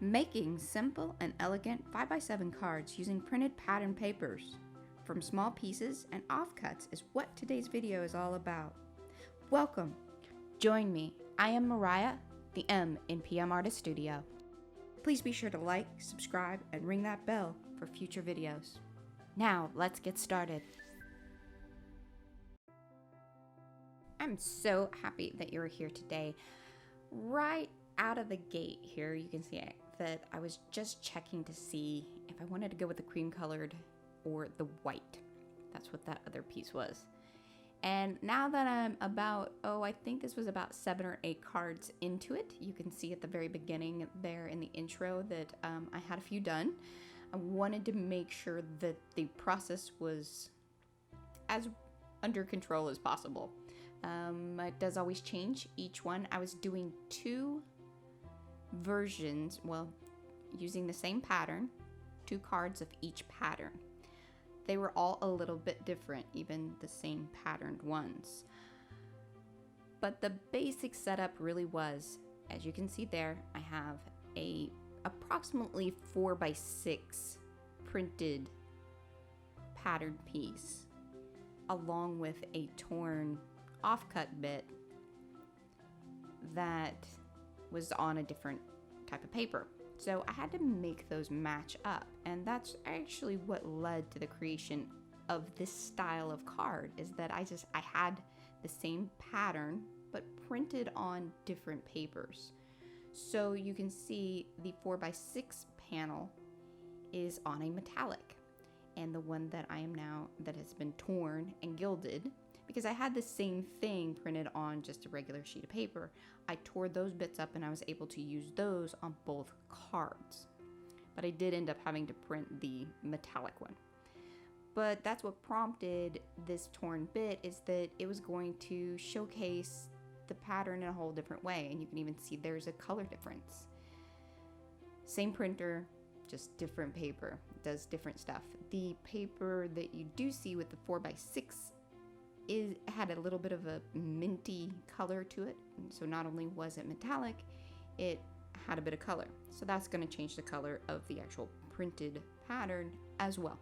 Making simple and elegant 5x7 cards using printed pattern papers from small pieces and offcuts is what today's video is all about. Welcome! Join me. I am Mariah, the M in PM Artist Studio. Please be sure to like, subscribe, and ring that bell for future videos. Now, let's get started. I'm so happy that you're here today. Right out of the gate here, you can see that I was just checking to see if I wanted to go with the cream colored or the white. That's what that other piece was. And now that I'm about, I think this was about 7 or 8 cards into it. You can see at the very beginning there in the intro that I had a few done. I wanted to make sure that the process was as under control as possible. It does always change each one. I was doing 2 versions, using the same pattern, 2 cards of each pattern. They were all a little bit different, even the same patterned ones. But the basic setup really was, as you can see there, I have a approximately 4x6 printed pattern piece along with a torn offcut bit that was on a different type of paper. So I had to make those match up, and that's actually what led to the creation of this style of card, is that I had the same pattern but printed on different papers. So you can see the 4x6 panel is on a metallic, and the one that I am now that has been torn and gilded, because I had the same thing printed on just a regular sheet of paper, I tore those bits up and I was able to use those on both cards. But I did end up having to print the metallic one. But that's what prompted this torn bit, is that it was going to showcase the pattern in a whole different way, and you can even see there's a color difference. Same printer, just different paper, does different stuff. The paper that you do see with the 4x6 had a little bit of a minty color to it. And so not only was it metallic, it had a bit of color. So that's going to change the color of the actual printed pattern as well.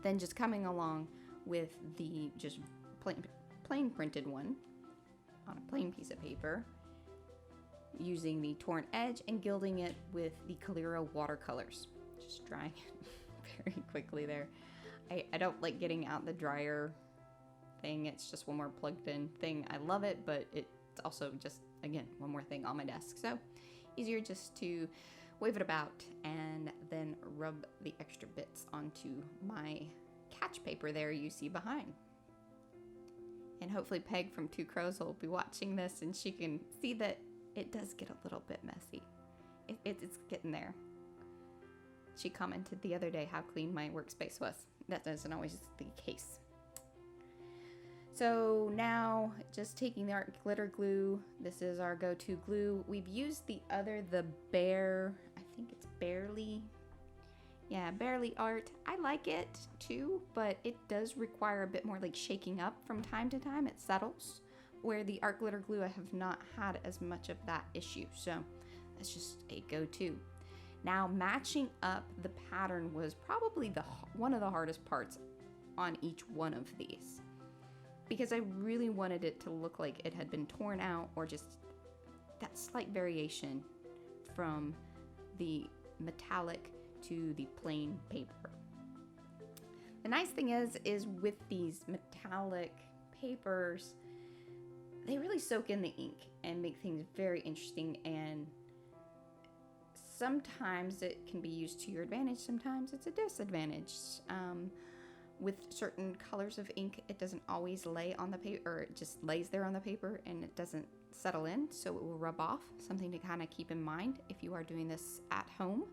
Then just coming along with the just plain printed one on a plain piece of paper, using the torn edge and gilding it with the Calero watercolors. Just drying it very quickly there. I don't like getting out the dryer thing. It's just one more plugged in thing. I love it, but it's also just, again, one more thing on my desk. So easier just to wave it about and then rub the extra bits onto my catch paper there you see behind. And hopefully Peg from Two Crows will be watching this and she can see that it does get a little bit messy. It's getting there. She commented the other day how clean my workspace was. That isn't always the case. So now, just taking the art glitter glue. This is our go-to glue. We've used the Bear, I think it's Barely art. I like it too, but it does require a bit more like shaking up from time to time. It settles. Where the art glitter glue, I have not had as much of that issue. So that's just a go-to. Now, matching up the pattern was probably one of the hardest parts on each one of these, because I really wanted it to look like it had been torn out, or just that slight variation from the metallic to the plain paper. The nice thing is with these metallic papers, they really soak in the ink and make things very interesting, and sometimes it can be used to your advantage, sometimes it's a disadvantage. With certain colors of ink, it doesn't always lay on the paper, or it just lays there on the paper and it doesn't settle in, so it will rub off. Something to kind of keep in mind if you are doing this at home.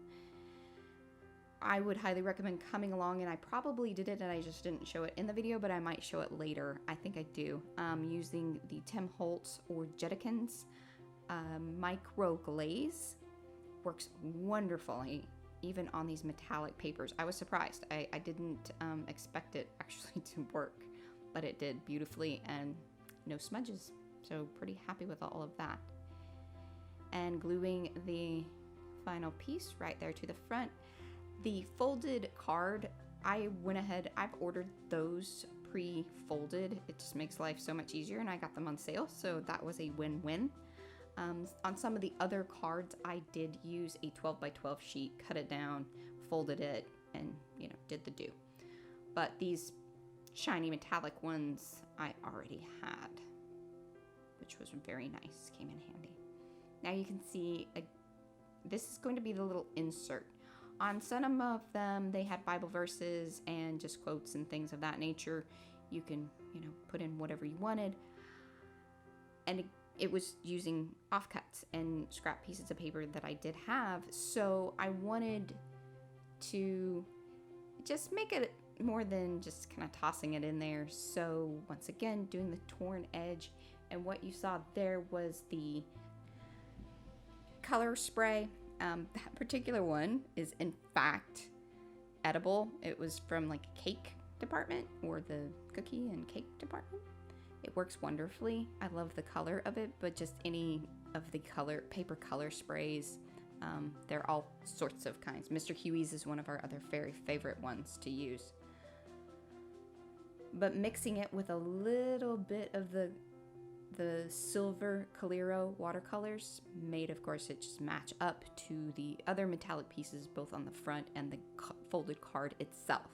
I would highly recommend coming along, and I probably did it and I just didn't show it in the video, but I might show it later. I think I do. Using the Tim Holtz or Jedikins micro glaze works wonderfully even on these metallic papers. I was surprised. I didn't expect it actually to work, but it did beautifully and no smudges. So pretty happy with all of that. And gluing the final piece right there to the front. The folded card, I went ahead, I've ordered those pre-folded. It just makes life so much easier, and I got them on sale, so that was a win-win. On some of the other cards, I did use a 12 by 12 sheet, cut it down, folded it, and did the do. But these shiny metallic ones I already had, which was very nice, came in handy. Now you can see this is going to be the little insert. On some of them, they had Bible verses and just quotes and things of that nature. You can, put in whatever you wanted. And it was using offcuts and scrap pieces of paper that I did have. So I wanted to just make it more than just kind of tossing it in there. So once again, doing the torn edge. And what you saw there was the color spray. That particular one is in fact edible. It was from like a cake department or the cookie and cake department. It works wonderfully. I love the color of it, but just any of the paper color sprays, they're all sorts of kinds. Mr. Huey's is one of our other very favorite ones to use. But mixing it with a little bit of the silver Calero watercolors made, of course, it just match up to the other metallic pieces both on the front and the folded card itself.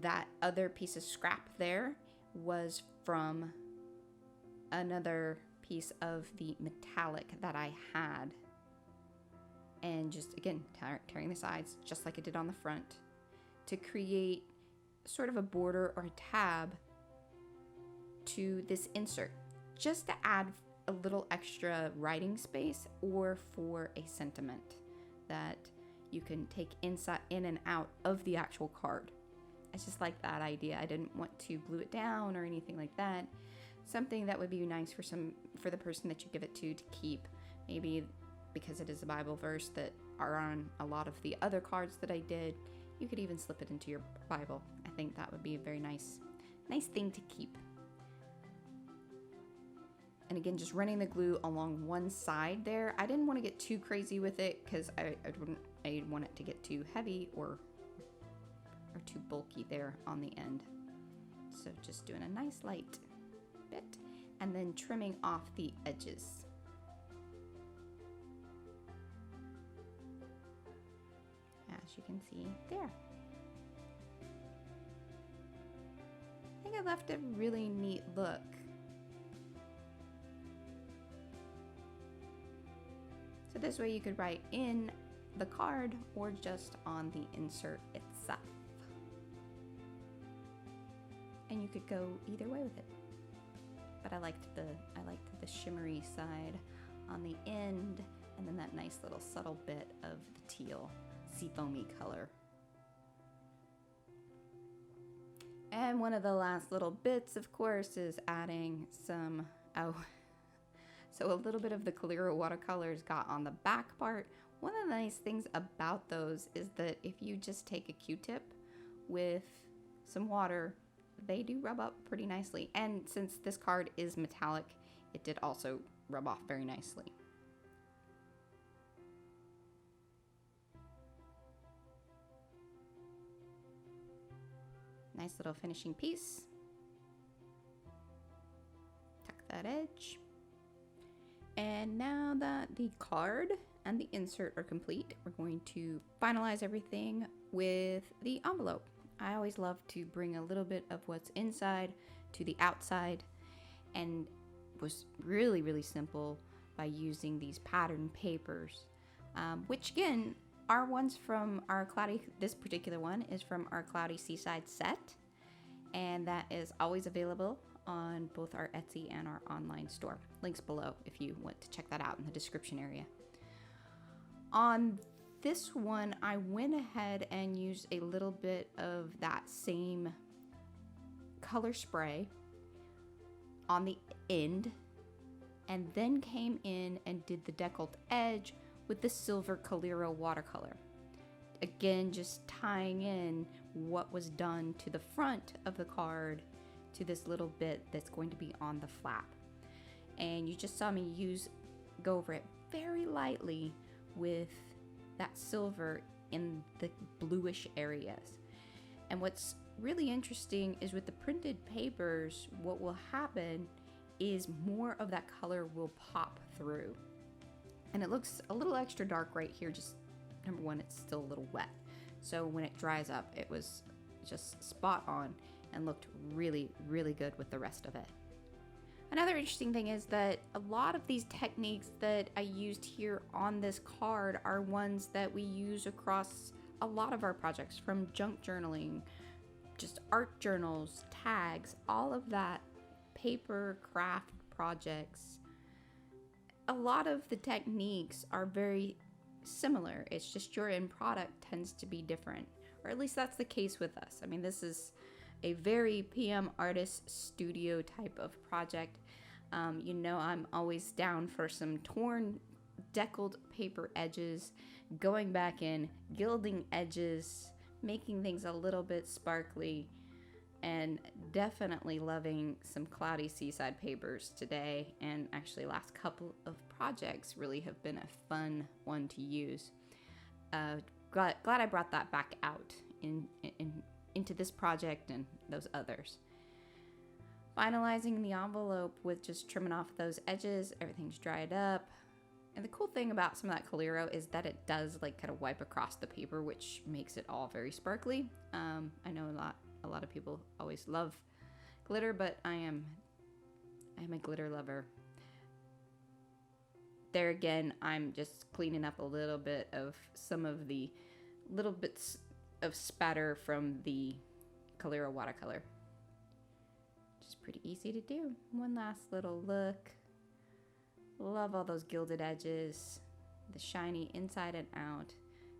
That other piece of scrap there was from another piece of the metallic that I had, and just again tearing the sides just like I did on the front to create sort of a border or a tab to this insert, just to add a little extra writing space or for a sentiment that you can take in and out of the actual card. I just like that idea. I didn't want to glue it down or anything like that. Something that would be nice for the person that you give it to keep. Maybe because it is a Bible verse that are on a lot of the other cards that I did. You could even slip it into your Bible. I think that would be a very nice thing to keep. And again, just running the glue along one side there. I didn't want to get too crazy with it because I didn't want it to get too heavy or too bulky there on the end. So just doing a nice light bit and then trimming off the edges. As you can see there. I think I left a really neat look. So this way you could write in the card or just on the insert itself. And you could go either way with it. But I liked the shimmery side on the end, and then that nice little subtle bit of the teal seafoamy color. And one of the last little bits, of course, is adding some so a little bit of the Calero watercolors got on the back part. One of the nice things about those is that if you just take a Q-tip with some water, they do rub up pretty nicely. And since this card is metallic, it did also rub off very nicely. Nice little finishing piece. Tuck that edge. And now that the card and the insert are complete, we're going to finalize everything with the envelope. I always love to bring a little bit of what's inside to the outside, and was really simple by using these pattern papers, which again are ones from our this particular one is from our Cloudy Seaside set, and that is always available on both our Etsy and our online store. Links below if you want to check that out in the description area. On this one, I went ahead and used a little bit of that same color spray on the end, and then came in and did the deckled edge with the silver Calero watercolor. Again, just tying in what was done to the front of the card to this little bit that's going to be on the flap. And you just saw me go over it very lightly with that silver in the bluish areas. And what's really interesting is with the printed papers, what will happen is more of that color will pop through. And it looks a little extra dark right here, just number one, it's still a little wet. So when it dries up, it was just spot on and looked really, really good with the rest of it. Another interesting thing is that a lot of these techniques that I used here on this card are ones that we use across a lot of our projects, from junk journaling, just art journals, tags, all of that, paper craft projects. A lot of the techniques are very similar. It's just your end product tends to be different, or at least that's the case with us. I mean, this is a very PM artist studio type of project. You know, I'm always down for some torn, deckled paper edges, going back in, gilding edges, making things a little bit sparkly, and definitely loving some Cloudy Seaside papers today. And actually last couple of projects really have been a fun one to use. Glad I brought that back out into this project and those others. Finalizing the envelope with just trimming off those edges, everything's dried up. And the cool thing about some of that Coliro is that it does like kind of wipe across the paper, which makes it all very sparkly. I know a lot of people always love glitter, but I am a glitter lover. There again, I'm just cleaning up a little bit of some of the little bits of spatter from the Coliro watercolor. Just pretty easy to do. One last little look. Love all those gilded edges, the shiny inside and out,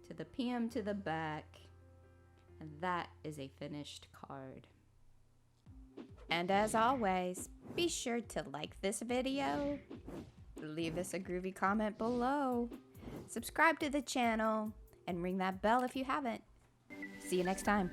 to the PM to the back, and that is a finished card. And as always, be sure to like this video, leave us a groovy comment below, subscribe to the channel, and ring that bell if you haven't. See you next time.